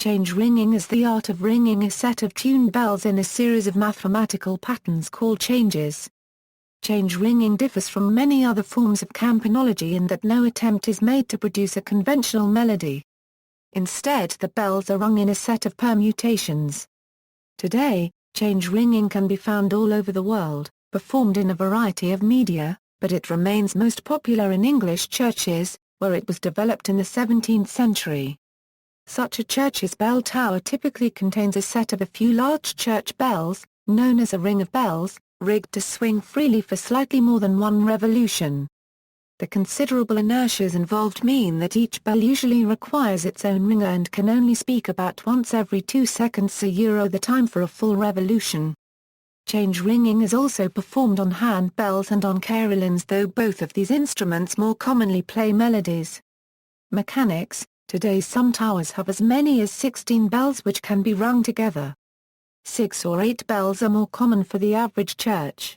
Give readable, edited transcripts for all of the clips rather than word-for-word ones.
Change ringing is the art of ringing a set of tuned bells in a series of mathematical patterns called changes. Change ringing differs from many other forms of campanology in that no attempt is made to produce a conventional melody. Instead, the bells are rung in a set of permutations. Today, change ringing can be found all over the world, performed in a variety of media, but it remains most popular in English churches, where it was developed in the 17th century. Such a church's bell tower typically contains a set of a few large church bells, known as a ring of bells, rigged to swing freely for slightly more than one revolution. The considerable inertias involved mean that each bell usually requires its own ringer and can only speak about once every 2 seconds the time for a full revolution. Change ringing is also performed on hand bells and on carillons, though both of these instruments more commonly play melodies. Mechanics. Today some towers have as many as 16 bells which can be rung together. 6 or 8 bells are more common for the average church.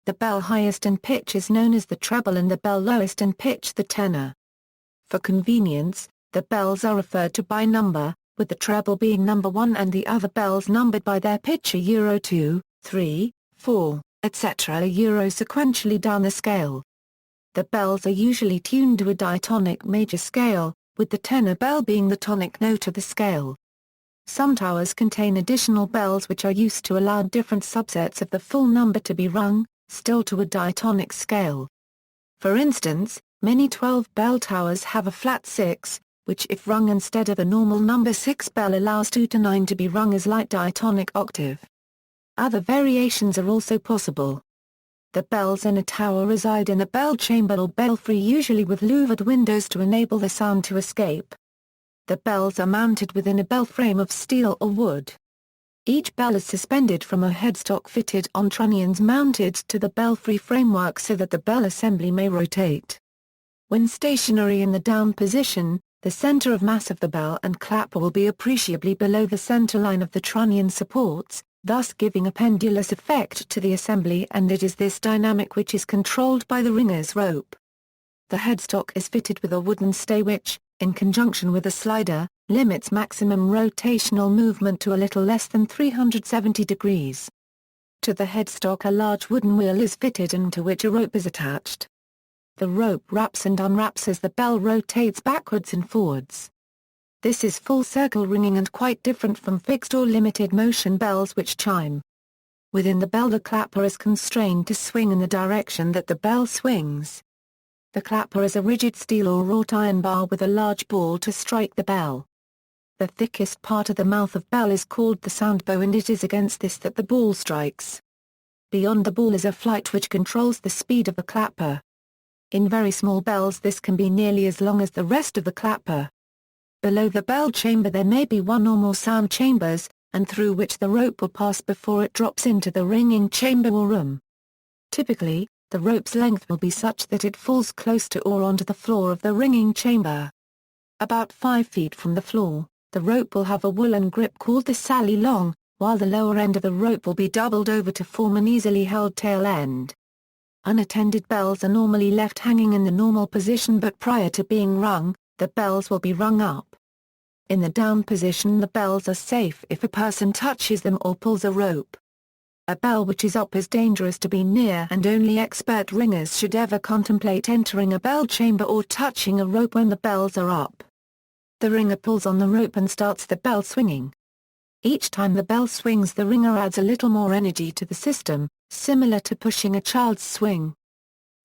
The bell highest in pitch is known as the treble and the bell lowest in pitch the tenor. For convenience, the bells are referred to by number, with the treble being number 1 and the other bells numbered by their pitch Euro 2, 3, 4, etc. sequentially down the scale. The bells are usually tuned to a diatonic major scale, with the tenor bell being the tonic note of the scale. Some towers contain additional bells which are used to allow different subsets of the full number to be rung, still to a diatonic scale. For instance, many 12-bell towers have a flat 6, which if rung instead of a normal number 6 bell allows 2 to 9 to be rung as light diatonic octave. Other variations are also possible. The bells in a tower reside in a bell chamber or belfry, usually with louvered windows to enable the sound to escape. The bells are mounted within a bell frame of steel or wood. Each bell is suspended from a headstock fitted on trunnions mounted to the belfry framework so that the bell assembly may rotate. When stationary in the down position, the center of mass of the bell and clapper will be appreciably below the center line of the trunnion supports, thus giving a pendulous effect to the assembly, and it is this dynamic which is controlled by the ringer's rope. The headstock is fitted with a wooden stay which, in conjunction with a slider, limits maximum rotational movement to a little less than 370 degrees. To the headstock a large wooden wheel is fitted and to which a rope is attached. The rope wraps and unwraps as the bell rotates backwards and forwards. This is full circle ringing and quite different from fixed or limited motion bells which chime. Within the bell the clapper is constrained to swing in the direction that the bell swings. The clapper is a rigid steel or wrought iron bar with a large ball to strike the bell. The thickest part of the mouth of bell is called the sound bow, and it is against this that the ball strikes. Beyond the ball is a flight which controls the speed of the clapper. In very small bells this can be nearly as long as the rest of the clapper. Below the bell chamber there may be one or more sound chambers, and through which the rope will pass before it drops into the ringing chamber or room. Typically, the rope's length will be such that it falls close to or onto the floor of the ringing chamber. About 5 feet from the floor, the rope will have a woolen grip called the sally long, while the lower end of the rope will be doubled over to form an easily held tail end. Unattended bells are normally left hanging in the normal position, but prior to being rung, the bells will be rung up. In the down position the bells are safe if a person touches them or pulls a rope. A bell which is up is dangerous to be near, and only expert ringers should ever contemplate entering a bell chamber or touching a rope when the bells are up. The ringer pulls on the rope and starts the bell swinging. Each time the bell swings the ringer adds a little more energy to the system, similar to pushing a child's swing.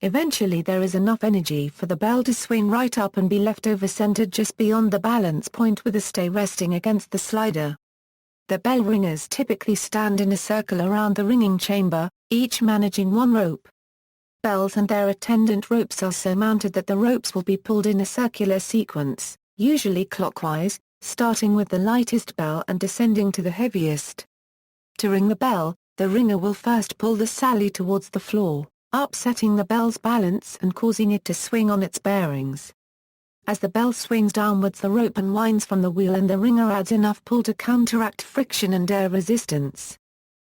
Eventually there is enough energy for the bell to swing right up and be left over-centered just beyond the balance point with a stay resting against the slider. The bell ringers typically stand in a circle around the ringing chamber, each managing one rope. Bells and their attendant ropes are so mounted that the ropes will be pulled in a circular sequence, usually clockwise, starting with the lightest bell and descending to the heaviest. To ring the bell, the ringer will first pull the sally towards the floor, upsetting the bell's balance and causing it to swing on its bearings. As the bell swings downwards the rope unwinds from the wheel and the ringer adds enough pull to counteract friction and air resistance.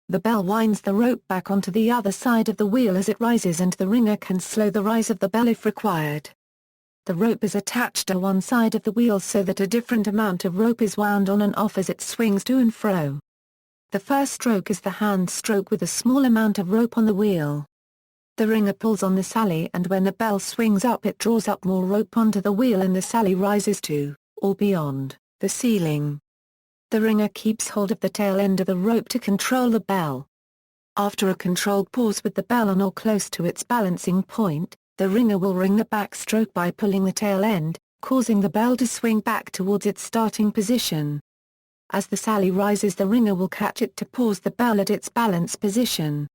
The bell winds the rope back onto the other side of the wheel as it rises, and the ringer can slow the rise of the bell if required. the rope is attached to one side of the wheel so that a different amount of rope is wound on and off as it swings to and fro. The first stroke is the hand stroke with a small amount of rope on the wheel. The ringer pulls on the sally, and when the bell swings up it draws up more rope onto the wheel and the sally rises to, or beyond, the ceiling. The ringer keeps hold of the tail end of the rope to control the bell. After a controlled pause with the bell on or close to its balancing point, the ringer will ring the backstroke by pulling the tail end, causing the bell to swing back towards its starting position. As the sally rises, the ringer will catch it to pause the bell at its balance position.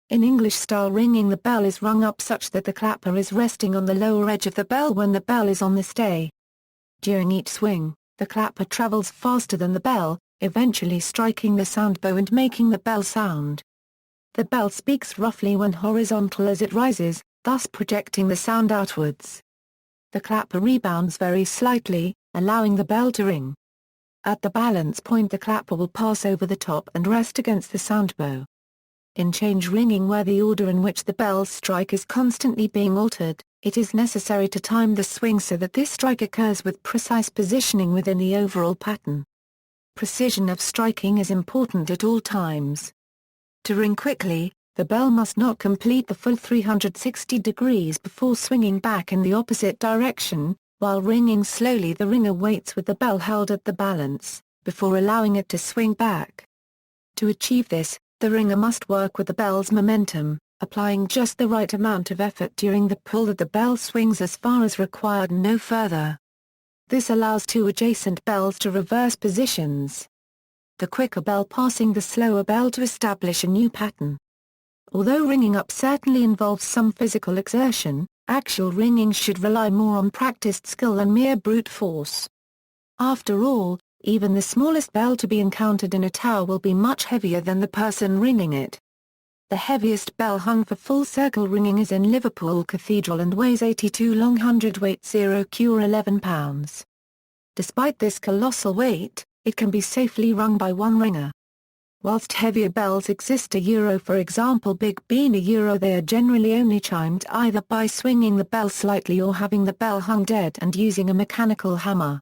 In English-style ringing, the bell is rung up such that the clapper is resting on the lower edge of the bell when the bell is on the stay. During each swing, the clapper travels faster than the bell, eventually striking the sound bow and making the bell sound. The bell speaks roughly when horizontal as it rises, thus projecting the sound outwards. The clapper rebounds very slightly, allowing the bell to ring. At the balance point, the clapper will pass over the top and rest against the sound bow. In change ringing, where the order in which the bells strike is constantly being altered, it is necessary to time the swing so that this strike occurs with precise positioning within the overall pattern. Precision of striking is important at all times. To ring quickly, the bell must not complete the full 360 degrees before swinging back in the opposite direction. While ringing slowly, the ringer waits with the bell held at the balance, before allowing it to swing back. To achieve this, the ringer must work with the bell's momentum, applying just the right amount of effort during the pull that the bell swings as far as required and no further. This allows two adjacent bells to reverse positions. The quicker bell passing the slower bell to establish a new pattern. Although ringing up certainly involves some physical exertion, actual ringing should rely more on practiced skill than mere brute force. After all, even the smallest bell to be encountered in a tower will be much heavier than the person ringing it. The heaviest bell hung for full circle ringing is in Liverpool Cathedral and weighs 82 long hundredweight 0 or 11 pounds. Despite this colossal weight, it can be safely rung by one ringer. Whilst heavier bells exist for example Big Ben they are generally only chimed either by swinging the bell slightly or having the bell hung dead and using a mechanical hammer.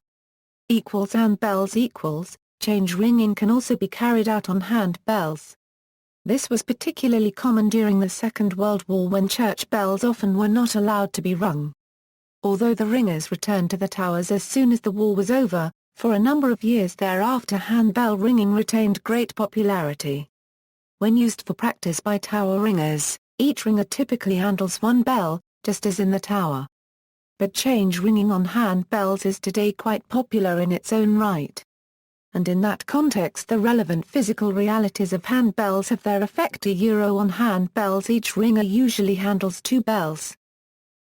And bells change ringing can also be carried out on hand bells. This was particularly common during the Second World War, when church bells often were not allowed to be rung. Although the ringers returned to the towers as soon as the war was over, for a number of years thereafter handbell ringing retained great popularity. When used for practice by tower ringers, each ringer typically handles one bell, just as in the tower. But change ringing on handbells is today quite popular in its own right. And in that context, the relevant physical realities of handbells have their effect. On handbells, each ringer usually handles two bells.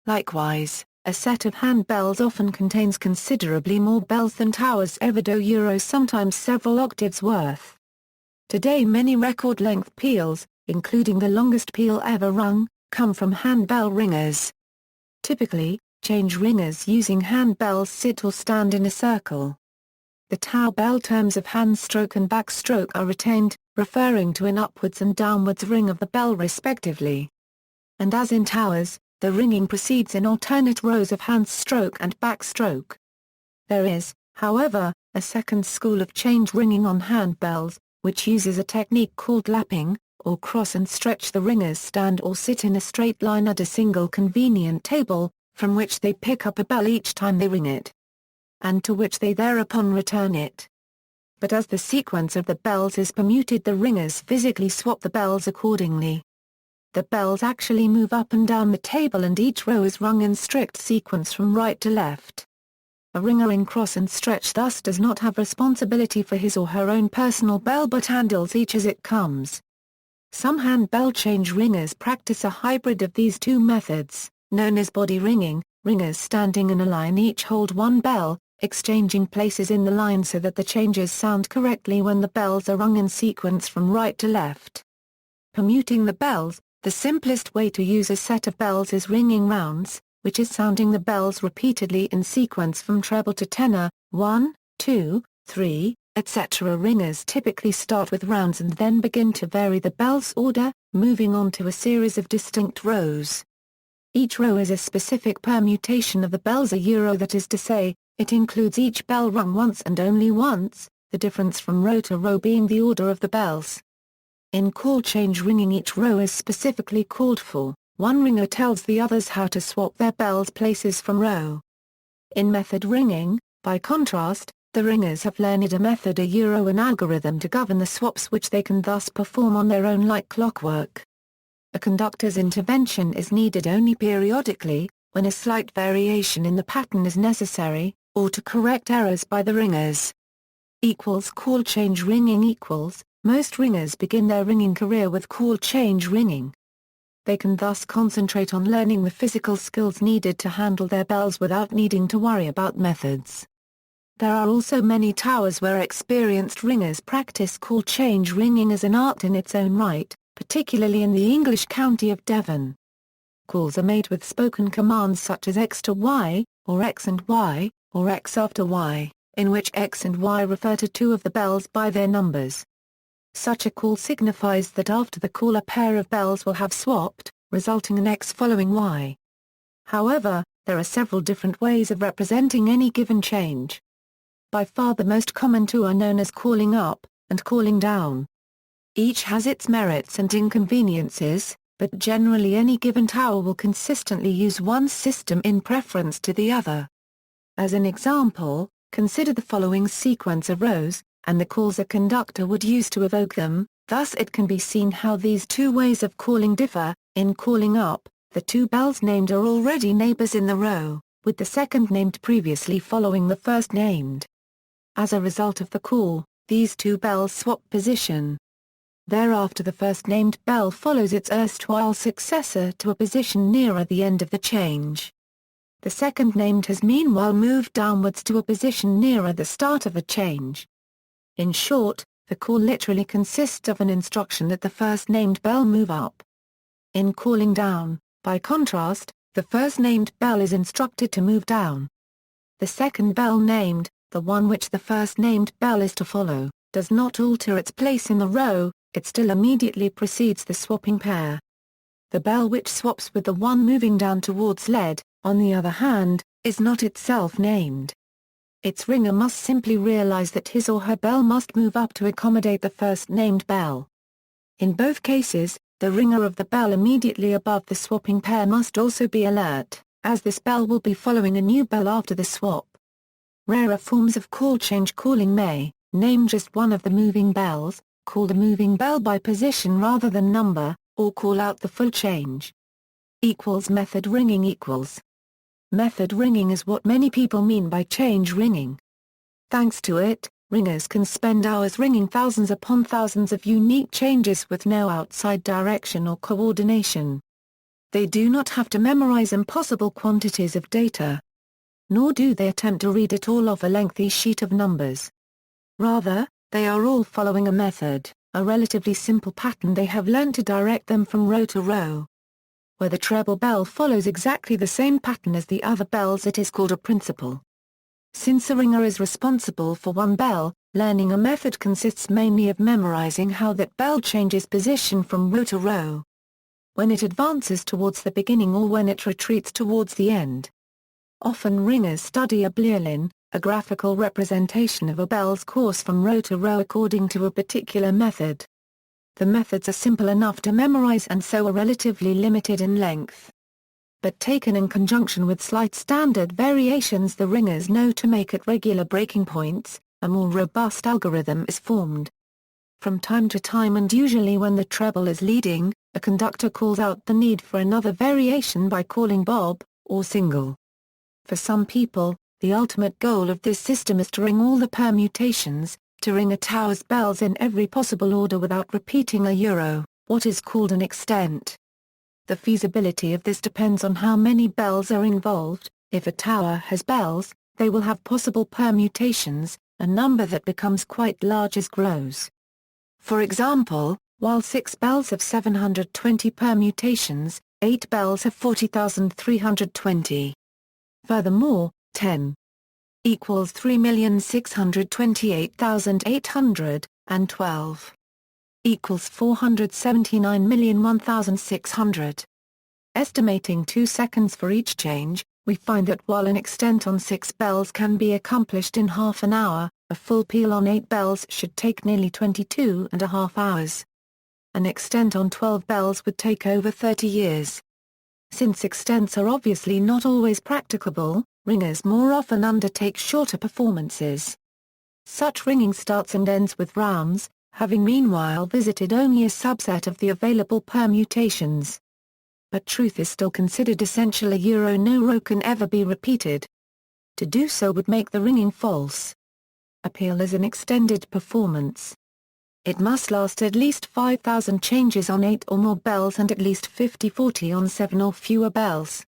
Likewise, a set of handbells often contains considerably more bells than towers ever do, sometimes several octaves worth. Today many record-length peals, including the longest peal ever rung, come from handbell ringers. Typically, change ringers using handbells sit or stand in a circle. The tower bell terms of handstroke and backstroke are retained, referring to an upwards and downwards ring of the bell respectively. And as in towers, the ringing proceeds in alternate rows of handstroke and backstroke. There is, however, a second school of change ringing on handbells, which uses a technique called lapping, or cross and stretch. The ringers stand or sit in a straight line at a single convenient table, from which they pick up a bell each time they ring it, and to which they thereupon return it. But as the sequence of the bells is permuted, the ringers physically swap the bells accordingly. The bells actually move up and down the table, and each row is rung in strict sequence from right to left. A ringer in cross and stretch thus does not have responsibility for his or her own personal bell, but handles each as it comes. Some handbell change ringers practice a hybrid of these two methods, known as body ringing. Ringers standing in a line each hold one bell, exchanging places in the line so that the changes sound correctly when the bells are rung in sequence from right to left. Permuting the bells. The simplest way to use a set of bells is ringing rounds, which is sounding the bells repeatedly in sequence from treble to tenor, 1, 2, 3, etc. Ringers typically start with rounds and then begin to vary the bell's order, moving on to a series of distinct rows. Each row is a specific permutation of the bells that is to say, it includes each bell rung once and only once, the difference from row to row being the order of the bells. In call change ringing, each row is specifically called for. One ringer tells the others how to swap their bells places from row. In method ringing, by contrast, the ringers have learned a method an algorithm to govern the swaps, which they can thus perform on their own like clockwork. A conductor's intervention is needed only periodically, when a slight variation in the pattern is necessary, or to correct errors by the ringers. Call change ringing most ringers begin their ringing career with call change ringing. They can thus concentrate on learning the physical skills needed to handle their bells without needing to worry about methods. There are also many towers where experienced ringers practice call change ringing as an art in its own right, particularly in the English county of Devon. Calls are made with spoken commands such as X to Y, or X and Y, or X after Y, in which X and Y refer to two of the bells by their numbers. Such a call signifies that after the call a pair of bells will have swapped, resulting in X following Y. However, there are several different ways of representing any given change. By far the most common two are known as calling up and calling down. Each has its merits and inconveniences, but generally any given tower will consistently use one system in preference to the other. As an example, consider the following sequence of rows, and the calls a conductor would use to evoke them. Thus it can be seen how these two ways of calling differ. In calling up, the two bells named are already neighbors in the row, with the second named previously following the first named. As a result of the call, these two bells swap position. Thereafter the first named bell follows its erstwhile successor to a position nearer the end of the change. The second named has meanwhile moved downwards to a position nearer the start of the change. In short, the call literally consists of an instruction that the first named bell move up. In calling down, by contrast, the first named bell is instructed to move down. The second bell named, the one which the first named bell is to follow, does not alter its place in the row, it still immediately precedes the swapping pair. The bell which swaps with the one moving down towards lead, on the other hand, is not itself named. Its ringer must simply realize that his or her bell must move up to accommodate the first named bell. In both cases, the ringer of the bell immediately above the swapping pair must also be alert, as this bell will be following a new bell after the swap. Rarer forms of call change calling may name just one of the moving bells, call the moving bell by position rather than number, or call out the full change. Method ringing Method ringing is what many people mean by change ringing. Thanks to it, ringers can spend hours ringing thousands upon thousands of unique changes with no outside direction or coordination. They do not have to memorize impossible quantities of data. Nor do they attempt to read it all off a lengthy sheet of numbers. Rather, they are all following a method, a relatively simple pattern they have learned to direct them from row to row. Where the treble bell follows exactly the same pattern as the other bells, it is called a principal. Since a ringer is responsible for one bell, learning a method consists mainly of memorizing how that bell changes position from row to row. When it advances towards the beginning or when it retreats towards the end. Often ringers study a boolean, a graphical representation of a bell's course from row to row according to a particular method. The methods are simple enough to memorize and so are relatively limited in length. But taken in conjunction with slight standard variations the ringers know to make at regular breaking points, a more robust algorithm is formed. From time to time and usually when the treble is leading, a conductor calls out the need for another variation by calling bob, or single. For some people, the ultimate goal of this system is to ring all the permutations, to ring a tower's bells in every possible order without repeating what is called an extent. The feasibility of this depends on how many bells are involved. If a tower has bells, they will have possible permutations, a number that becomes quite large as grows. For example, while 6 bells have 720 permutations, 8 bells have 40,320. Furthermore, 10 equals 3,628,800, and 12 equals 479,001,600. Estimating 2 seconds for each change, we find that while an extent on 6 bells can be accomplished in half an hour, a full peal on 8 bells should take nearly 22.5 hours. An extent on 12 bells would take over 30 years. Since extents are obviously not always practicable, ringers more often undertake shorter performances. Such ringing starts and ends with rounds, having meanwhile visited only a subset of the available permutations. But truth is still considered essential. No row can ever be repeated. To do so would make the ringing false. A peal is an extended performance. It must last at least 5,000 changes on 8 or more bells and at least 50-40 on 7 or fewer bells.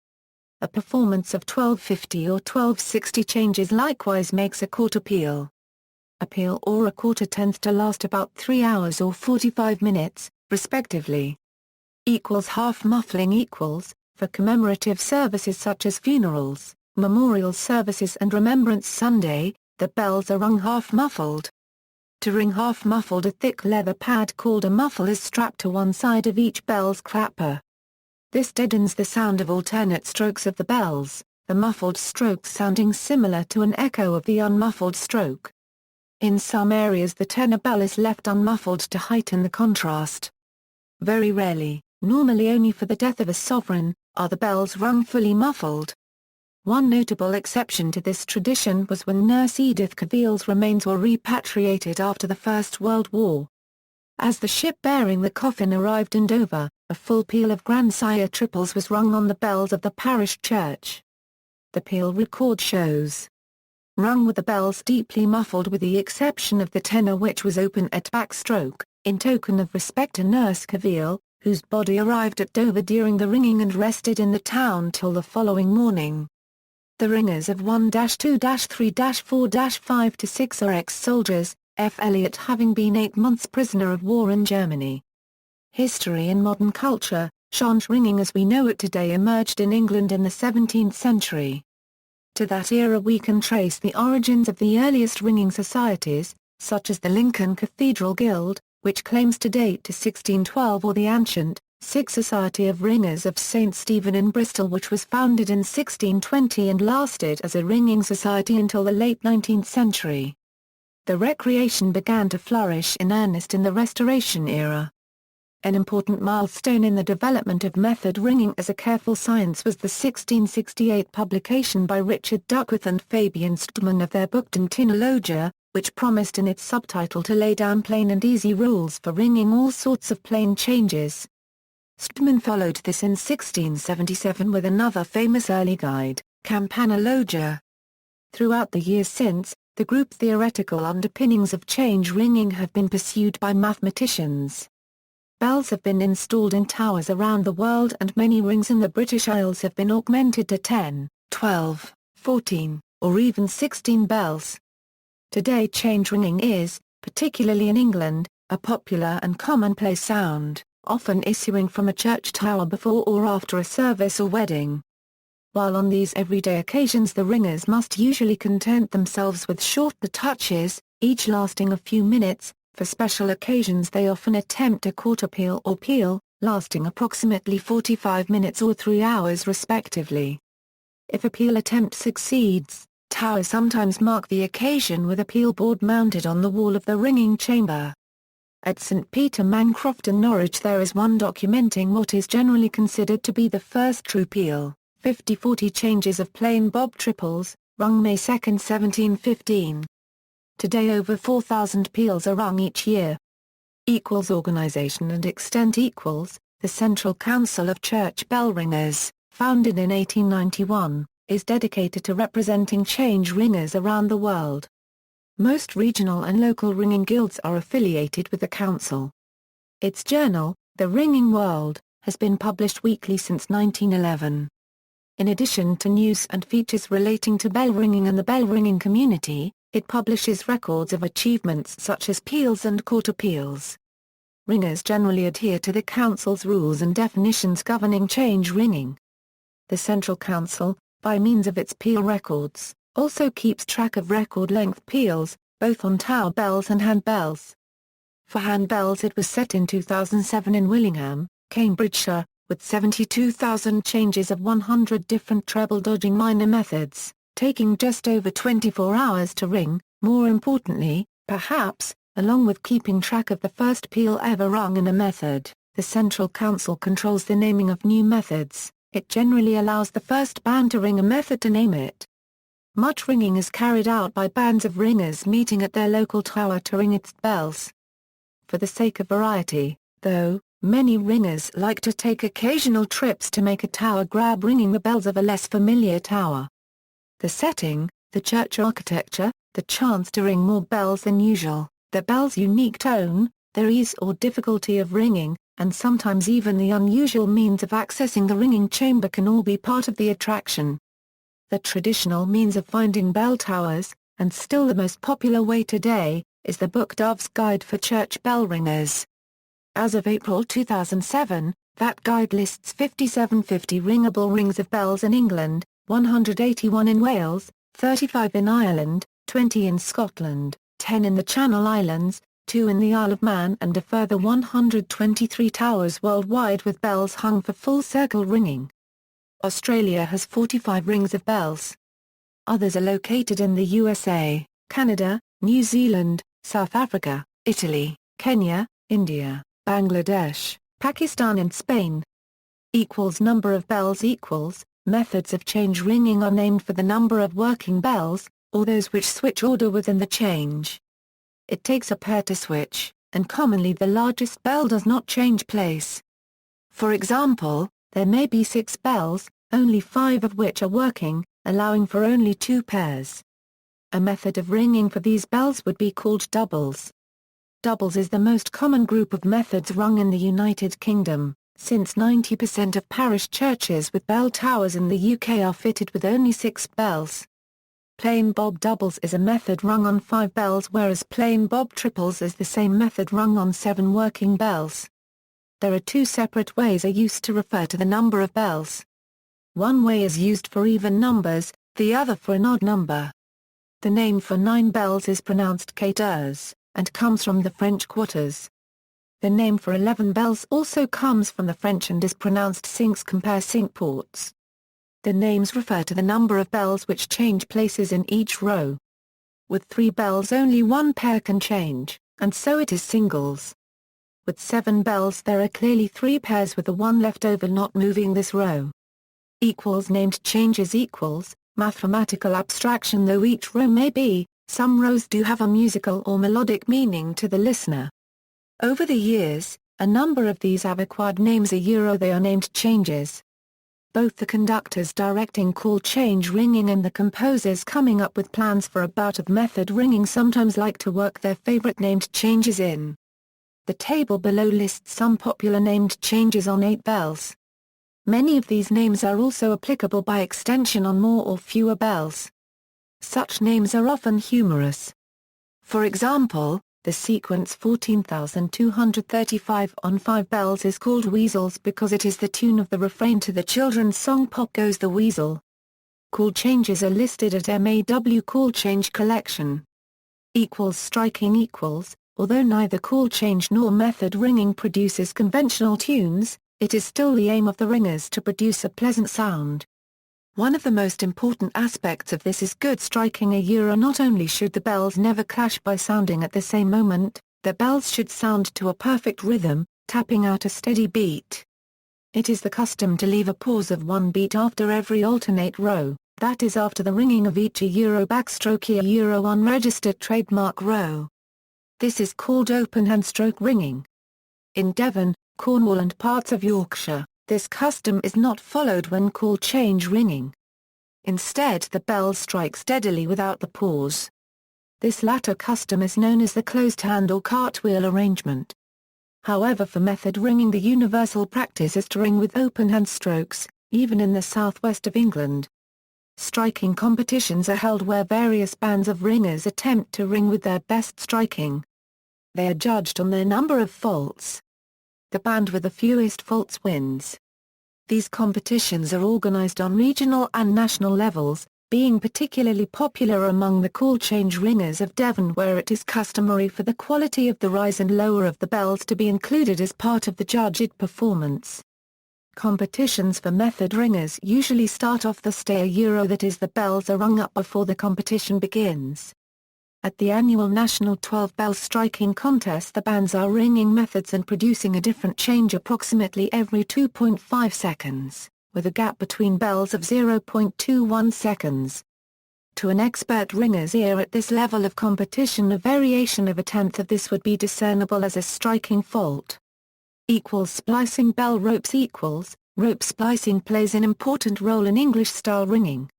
A performance of 1250 or 1260 changes likewise makes a quarter peal. A peal or a quarter tends to last about 3 hours or 45 minutes, respectively. Half muffling for commemorative services such as funerals, memorial services and Remembrance Sunday, the bells are rung half muffled. To ring half muffled, a thick leather pad called a muffle is strapped to one side of each bell's clapper. This deadens the sound of alternate strokes of the bells, the muffled strokes sounding similar to an echo of the unmuffled stroke. In some areas the tenor bell is left unmuffled to heighten the contrast. Very rarely, normally only for the death of a sovereign, are the bells rung fully muffled. One notable exception to this tradition was when Nurse Edith Cavill's remains were repatriated after the First World War. As the ship bearing the coffin arrived in Dover, a full peal of Grandsire triples was rung on the bells of the parish church. The peal record shows rung with the bells deeply muffled with the exception of the tenor, which was open at backstroke, in token of respect to Nurse Cavill, whose body arrived at Dover during the ringing and rested in the town till the following morning. The ringers of 1-2-3-4-5 to 6 are ex-soldiers, F. Elliot having been 8 months prisoner of war in Germany. History in modern culture. Change ringing as we know it today emerged in England in the 17th century. To that era we can trace the origins of the earliest ringing societies, such as the Lincoln Cathedral Guild, which claims to date to 1612, or the ancient, Sikh Society of Ringers of St. Stephen in Bristol, which was founded in 1620 and lasted as a ringing society until the late 19th century. The recreation began to flourish in earnest in the Restoration era. An important milestone in the development of method ringing as a careful science was the 1668 publication by Richard Duckworth and Fabian Stedman of their book Campanology, which promised in its subtitle to lay down plain and easy rules for ringing all sorts of plain changes. Stedman followed this in 1677 with another famous early guide, Campanology. Throughout the years since, the group theoretical underpinnings of change ringing have been pursued by mathematicians. Bells have been installed in towers around the world and many rings in the British Isles have been augmented to 10, 12, 14, or even 16 bells. Today change ringing is, particularly in England, a popular and commonplace sound, often issuing from a church tower before or after a service or wedding. While on these everyday occasions the ringers must usually content themselves with shorter touches, each lasting a few minutes, for special occasions they often attempt a quarter peal or peal, lasting approximately 45 minutes or 3 hours respectively. If a peal attempt succeeds, towers sometimes mark the occasion with a peal board mounted on the wall of the ringing chamber. At St. Peter Mancroft in Norwich there is one documenting what is generally considered to be the first true peal, 50-40 changes of plain bob triples, rung May 2, 1715. Today over 4,000 peals are rung each year. Organization and extent. The Central Council of Church Bell Ringers, founded in 1891, is dedicated to representing change ringers around the world. Most regional and local ringing guilds are affiliated with the council. Its journal, The Ringing World, has been published weekly since 1911. In addition to news and features relating to bell ringing and the bell ringing community, it publishes records of achievements such as peals and quarter peals. Ringers generally adhere to the Council's rules and definitions governing change ringing. The Central Council, by means of its peal records, also keeps track of record-length peals, both on tower bells and handbells. For handbells it was set in 2007 in Willingham, Cambridgeshire, with 72,000 changes of 100 different treble-dodging minor methods, taking just over 24 hours to ring. More importantly, perhaps, along with keeping track of the first peal ever rung in a method, the Central Council controls the naming of new methods. It generally allows the first band to ring a method to name it. Much ringing is carried out by bands of ringers meeting at their local tower to ring its bells. For the sake of variety, though, many ringers like to take occasional trips to make a tower grab ringing the bells of a less familiar tower. The setting, the church architecture, the chance to ring more bells than usual, the bell's unique tone, their ease or difficulty of ringing, and sometimes even the unusual means of accessing the ringing chamber can all be part of the attraction. The traditional means of finding bell towers, and still the most popular way today, is the book Dove's Guide for Church Bell Ringers. As of April 2007, that guide lists 5750 ringable rings of bells in England, 181 in Wales, 35 in Ireland, 20 in Scotland, 10 in the Channel Islands, 2 in the Isle of Man and a further 123 towers worldwide with bells hung for full circle ringing. Australia has 45 rings of bells. Others are located in the USA, Canada, New Zealand, South Africa, Italy, Kenya, India, Bangladesh, Pakistan and Spain. Number of bells equals, methods of change ringing are named for the number of working bells, or those which switch order within the change. It takes a pair to switch, and commonly the largest bell does not change place. For example, there may be 6 bells, only 5 of which are working, allowing for only 2 pairs. A method of ringing for these bells would be called doubles. Doubles is the most common group of methods rung in the United Kingdom, since 90% of parish churches with bell towers in the UK are fitted with only 6 bells. Plain bob doubles is a method rung on 5 bells whereas plain bob triples is the same method rung on 7 working bells. There are 2 separate ways are used to refer to the number of bells. One way is used for even numbers, the other for an odd number. The name for 9 bells is pronounced quatorze, and comes from the French quarters. The name for 11 bells also comes from the French and is pronounced cinques compare cinq ports. The names refer to the number of bells which change places in each row. With 3 bells only 1 pair can change, and so it is singles. With 7 bells there are clearly 3 pairs with the 1 left over not moving this row. Named changes equals, mathematical abstraction though each row may be, some rows do have a musical or melodic meaning to the listener. Over the years, a number of these have acquired names they are named changes. Both the conductors directing call change ringing and the composers coming up with plans for a bout of method ringing sometimes like to work their favorite named changes in. The table below lists some popular named changes on 8 bells. Many of these names are also applicable by extension on more or fewer bells. Such names are often humorous. For example, the sequence 14,235 on 5 bells is called Weasels because it is the tune of the refrain to the children's song Pop Goes the Weasel. Call changes are listed at MAW Call Change Collection. Striking equals, although neither call change nor method ringing produces conventional tunes, it is still the aim of the ringers to produce a pleasant sound. One of the most important aspects of this is good striking. Not only should the bells never clash by sounding at the same moment, the bells should sound to a perfect rhythm, tapping out a steady beat. It is the custom to leave a pause of 1 beat after every alternate row, that is after the ringing of each backstroke unregistered trademark row. This is called open hand stroke ringing. In Devon, Cornwall and parts of Yorkshire, this custom is not followed when call change ringing. Instead the bells strike steadily without the pause. This latter custom is known as the closed hand or cartwheel arrangement. However, for method ringing the universal practice is to ring with open hand strokes, even in the southwest of England. Striking competitions are held where various bands of ringers attempt to ring with their best striking. They are judged on their number of faults. The band with the fewest faults wins. These competitions are organized on regional and national levels, being particularly popular among the call change ringers of Devon where it is customary for the quality of the rise and lower of the bells to be included as part of the judged performance. Competitions for method ringers usually start off the that is the bells are rung up before the competition begins. At the annual National 12-Bell Striking Contest the bands are ringing methods and producing a different change approximately every 2.5 seconds, with a gap between bells of 0.21 seconds. To an expert ringer's ear at this level of competition a variation of a tenth of this would be discernible as a striking fault. Splicing bell ropes rope splicing plays an important role in English-style ringing.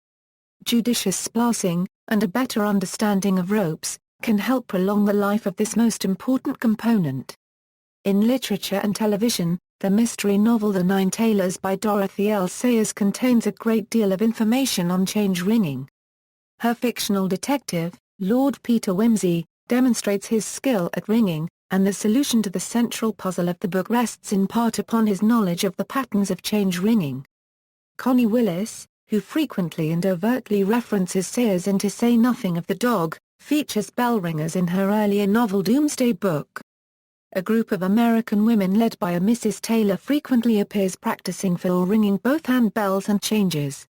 Judicious splicing, and a better understanding of ropes, can help prolong the life of this most important component. In literature and television, the mystery novel The Nine Tailors by Dorothy L. Sayers contains a great deal of information on change ringing. Her fictional detective, Lord Peter Wimsey, demonstrates his skill at ringing, and the solution to the central puzzle of the book rests in part upon his knowledge of the patterns of change ringing. Connie Willis, who frequently and overtly references Sayers in To Say Nothing of the Dog, features bell ringers in her earlier novel Doomsday Book. A group of American women led by a Mrs. Taylor frequently appears practicing for or ringing both handbells and changes.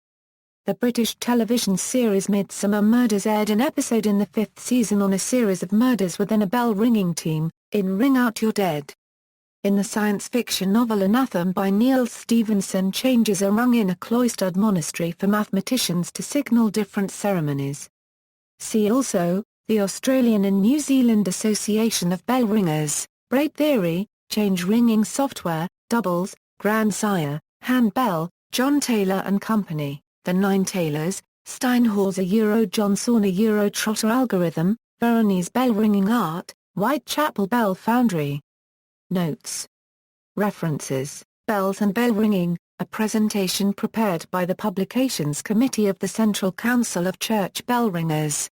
The British television series Midsummer Murders aired an episode in the 5th season on a series of murders within a bell-ringing team, in Ring Out Your Dead. In the science fiction novel Anathema by Neil Stevenson changes are rung in a cloistered monastery for mathematicians to signal different ceremonies. See also, the Australian and New Zealand Association of Bell Ringers, Braid Theory, Change Ringing Software, Doubles, Grandsire, Handbell, John Taylor and Company. The Nine Tailors, Steinhauser John Sauna Trotter Algorithm, Veronese Bell Ringing Art, Whitechapel Bell Foundry. Notes. References, Bells and Bell Ringing, a presentation prepared by the Publications Committee of the Central Council of Church Bell Ringers.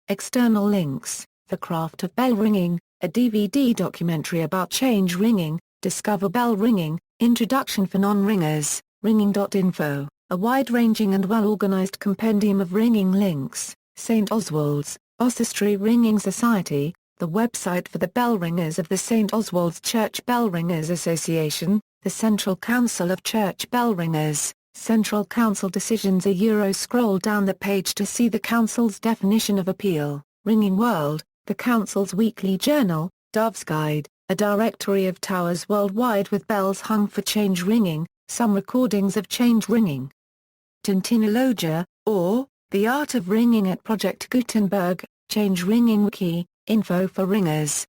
External links, The Craft of Bell Ringing, a DVD documentary about change ringing, Discover Bell Ringing, Introduction for Non-Ringers, ringing.info. A wide-ranging and well-organized compendium of ringing links, St. Oswald's, Oswestry Ringing Society, the website for the bell ringers of the St. Oswald's Church Bell Ringers Association, the Central Council of Church Bell Ringers, Central Council decisions scroll down the page to see the Council's definition of appeal, Ringing World, the Council's weekly journal, Dove's Guide, a directory of towers worldwide with bells hung for change ringing, some recordings of change ringing. Campanology, or, The Art of Ringing at Project Gutenberg, Change Ringing Wiki, info for ringers.